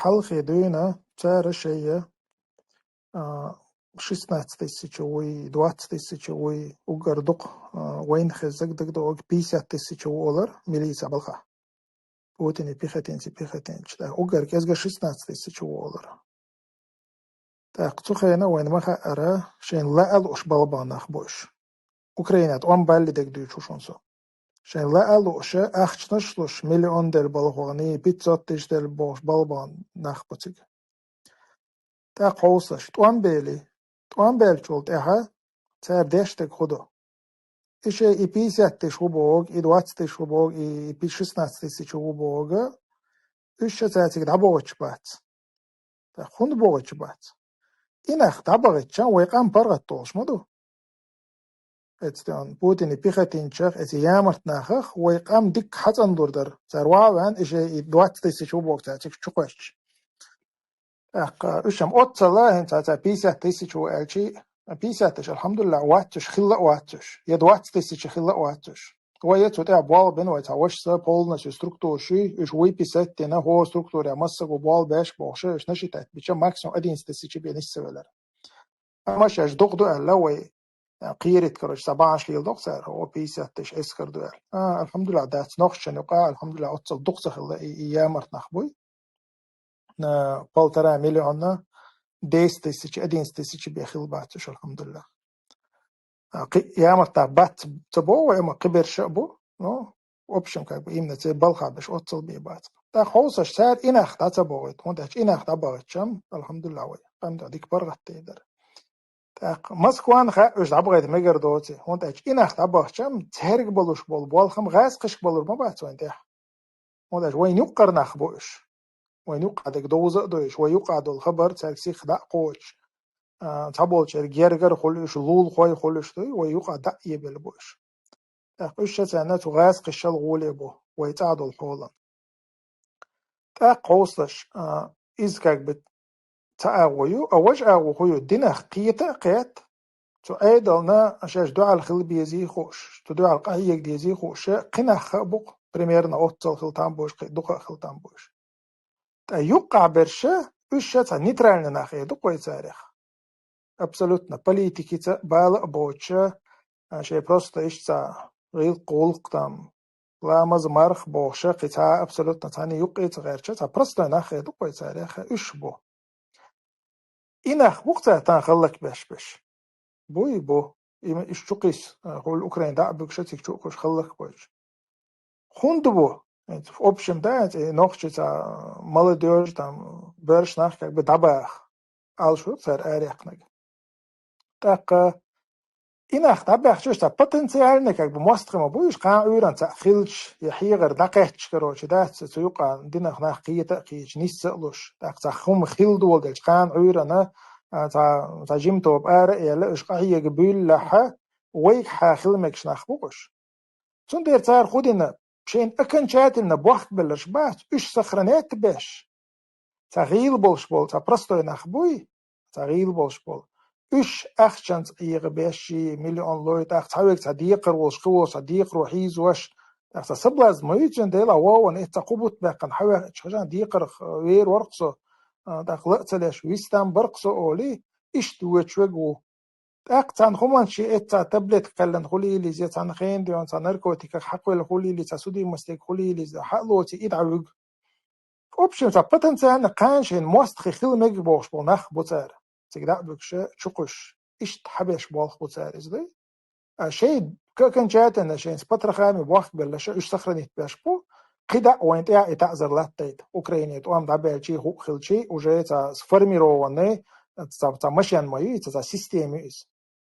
حلقة دوينا تارة شيء 16 тысяч وي 20 тысяч وي وقردق وين خزق دق 50 тысяч $, مليسا بالخا بوتيني بيختين شتا وقر كيزغ 16 тысяч $. تاق تخينا وين ما خأرا شين لا ألوش بالبان أخبوش أوكرانيا أم بالي دق دوي شوشونسو شين لا ألوش $8 مليون بالغواني 500 тысяч boş بالبان نخبوتيق تاق قوسش توان بيل شولت إها تار ديشتك خدو إيش إي 50 тысяч وبوغ إي 20 тысяч وبوغ إي 16 тысяч وبوغ إيش تاتيك دعبوغش بات خند بوغش بات إنخ دعبوغش ويقام برغت طولش مدو إتستان بوتيني بيختين شخ إتي يامرت ناخخ ويقام ديك حتن دوردر تار واوان إيش إي 20 тысяч وبوغ تاتيك شقوش إيشم أوتصلا هن تاتا 50 тысяч وألشي 50 тысяч الحمد لله واتش خلا واتش يد 20 тысяч خلا واتش ويتو تاع بوال بين ويتاوش سا полностью структура شي إيش وي 50 تنا هو структура مسكو بوال باش بوش إيش نشيتات بيش ماكسيموم 11 تысяч بينيس سوالر أما شاش دقدو ألا وي قيرت كروش 17 يل دقسر هو 50 تش إسكر دوال الحمد لله دات نخش نقا الحمد لله أتصل دقسر خلا إيامرت نخبوي на 1,5 миллиона 10 тысяч 11 тысяч بيخيل باتش الحمد لله يا مرتا بات تبو يا ما قبر شابو نو اوبشن كاي بيمنا تي بالخا باش اوتصل بي بات تا خوصش سار انخ تا تبوت ونداش انخ تا باغتشم الحمد لله وي قمت ديك برغت تيدر تا مسكوان خا اش دبغيت مگر دوتي ونداش انخ تا باغتشم تهرق بولوش بول خم غاز قش بولور ما بات ونداش ونداش وين يقر نخبوش وين يقعد دوزة دوش ويقعد الخبر تاكسي خدا قوش تابول شر جرجر خلش لول خوي خلش توي ويقعد دق يبل بوش تاقش تانا تغاز قشل غولي بو ويتعد الحولا تاق قوسش إزكاك بت تاغويو أوج أغويو دينخ قيتا قيت تو أيضا أشاش دعا الخل بيزي خوش تو دعا القهيك ديزي خوش قنخ بق بريميرنا أوتل خلطان بوش دقا خلطان بوش يقع برشا وشتا نيترالنا ناخي دقوي تاريخ абсолютно политики بالا بوتشا شيء просто اشتا غير قولق там لامز مرخ بوشا قطع абсолютно تاني يقيت غيرشا تا просто ناخي دقوي تاريخ اش بو إنخ وقتا تنخلك باش بو إما إش تقيس هو الأوكرين دع بكشتك تقوش خلك بوش خوند بو в общем да نوخش تا молодежь там برش ناخ как бы دباخ алшу цар аряхнаг так إنخ دباخ شوش تا потенциально как бы мостримо буиш قا أوران تا خلش يحيغر دقيتش كروش دا تسويقا دينخ ناخ قيتا قيش نيسلوش tak تا خم خيل دول دلش قا أوران تا جيمتو بآر إيلا إش قاية قبيل لحا ويك حا خلمكش ناخ بوش تون دير تار خودنا شين أكن شاتلنا بوقت بالرشبات إش سخرنات باش تغيل بولش بول تا برستو نخبوي تغيل بولش بول إش أخشنت إيغ باشي مليون لويت أخت حاويك تديقر وشقوش تديقر وحيز وش أخت سبلاز ميتون ديلا واوان إتا قبوت باقن حاويك تشخجان ديقر وير ورقصو داق لقتلاش ويستان برقصو أولي إش دوتشوغو أقطعن خمان شيء إتا تبلت كلن خلي اللي زي تنخين ديون تنركوتيك حقول خلي اللي تسودي مستيك خلي اللي حقلوتي إدعوج أوبشن تبتنسان قانشين مستخي خيل ميج بوش بونخ بوتار تقدر بكشة شقش إيش تحبش بوخ بوتار إزاي شيء كان جاتنا شيء سبتر خامي بوخ بلش إيش سخرنيت باش بو قدا وين تعذر لا تيت أوكرانيا توام دبل شيء هو خل شيء وجاي تسفرميرو وني مشيان مايو سيستم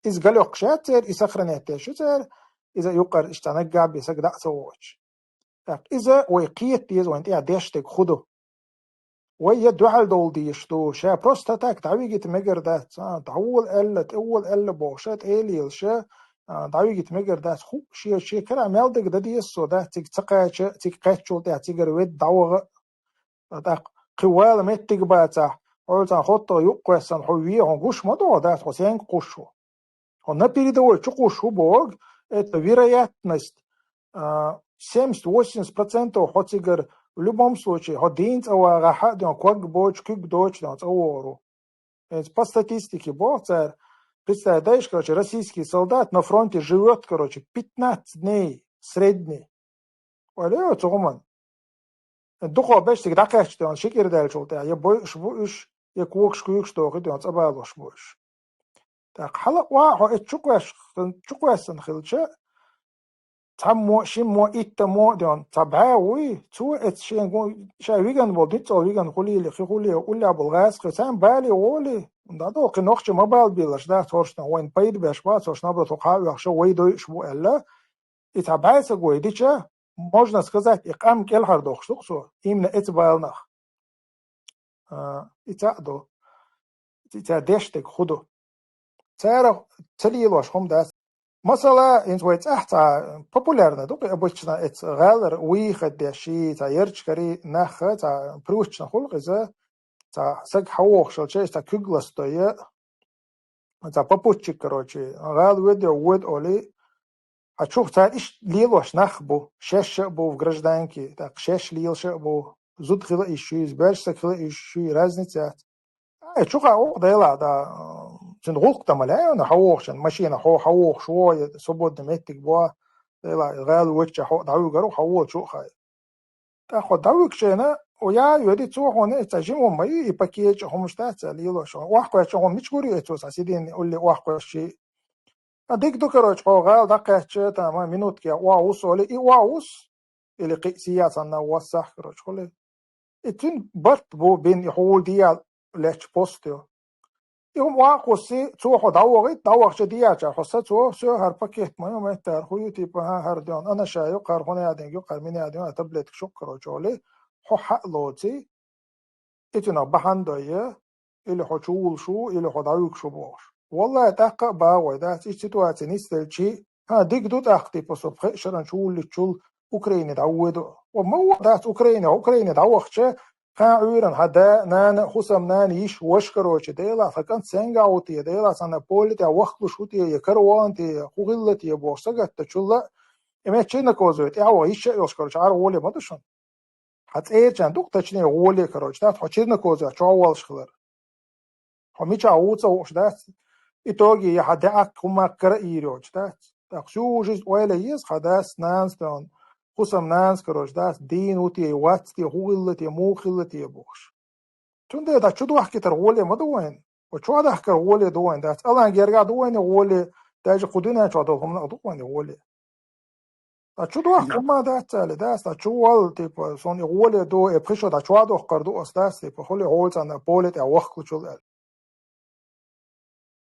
إذا قالوا قشاتر يسخرنيت شتر إذا يقر اشتنقع بيسقدع سووش إذا ويقيت ديز وين ديشتك خدو ويدعال دول ديشتو شا بروستاتاك تعويجت مجر دات تعول قلت أول قل بوشات إليل شا تعويجت مجر دات خو شي كلا مالدك دا ديسو دا تقاتشو دا تقرويد دعوغ دا قوال متك باتا قلتا خطو يقوسن حوية هنقوش مدو دا حسين قوشو هنا передовой чукушу бог это вероятность 70-80% хотигер В любом случае, один цауараха, дон квак боч, кюк доч, дон цауру. По статистике, представляешь, короче, российский солдат на фронте живет, короче, 15 дней средний. Олео цуман. Духо бештик дакач, дон шикер дал чулта. Я бойш буш, я квокш кюк что, дон цабалош буш. Так, хала ва, чукваш нхилча. Тамmo shimmo ittammo don tabawi tu et shengo shawigan bodit wigan khuli khuli ulla bulgas khasam bali oli da do knoch mobile bilash da torshna wen paid bash ba torshna бро тоха yaxsho waydo shbu alla itabasa goidicha можно сказать иqam kel har dokhshso именно это балнах итадо ita deshtek khudo tsara tsalilosh hom da مثلا انت ويت احتا популярна дока обычно это галер уихат деши та ерчкари наха та пручна хулгыза та саг хавох шалча та кюгластоя та попутчик короче гал ведо вед оли а чух та иш лилош нахбу шеш бу в гражданке так шеш лилша бу зуд хила ищу изберш хила ищу разница чух а дела да صندوق تملاي أنا حوخشن ماشينا حوخ شوية صبود نمتك بوا لا غال وجه حو دعوي جرو حوو شو خاي تاخد دعوي كشنا ويا يودي تروح هنا تجيهم ما يبكيج هم مش تاسع ليلو شو واحد شو هم مش كوري توس سيدين يقول لي واحد شيء أديك دكروش حو غال دقة شيء تمام منوت كيا واوس ولا إيه واوس اللي قيسيات أنا وسخ كروش خلي إتين برت بو بين يحول ديال ليش بوستيو يوم واقوسي تروحوا دوغ شدياجا حصة تروح شو هربكيت ما يوم يتار خوي تيبها هردون أنا شايو قارهوني عادين جو قارميني عادين تبلت شكر وجولي حو حق لوتي إتنا بحندايا اللي حشول شو اللي حداوك شو باش والله تحقق باوي ده إيش تتواتي نستلشي ديك دوت أختي بصبح شرن شو اللي تشول أوكرانيا دعوده ومو ده أوكرانيا دعوخشة عيران هذا نان خصم نان يش وشكروش ديلا فكان سنجاوتي ديلا سنة بولتي وقت شوتي يكروانتي خوغلتي بوسجت تشولا إما تشينا كوزوت أو يش يشكروش عارولي ما تشون حتى إيه كان دوك تشني غولي كروش ده تشينا كوزا شوال شخلر هميش عوضة وش ده إتوجي يحدأك هما كرئيروش ده تقصوجز ولا يز خداس نانس دون خصم نانس كروش داس دين وتي واتي هوغلتي موخلتي بوش تونده دا چدو حكي ترغولي ما دوين وچو دا حكي رغولي دوين داس الان جرگا دوين غولي داج قدونا چو دوهم دوين غولي دا چدو حكي ما داس تالي داس دا چو وال تيب سوني غولي دو ابخشو دا چو دو قردو اس داس تيب خولي غول سان بولت او وقت چول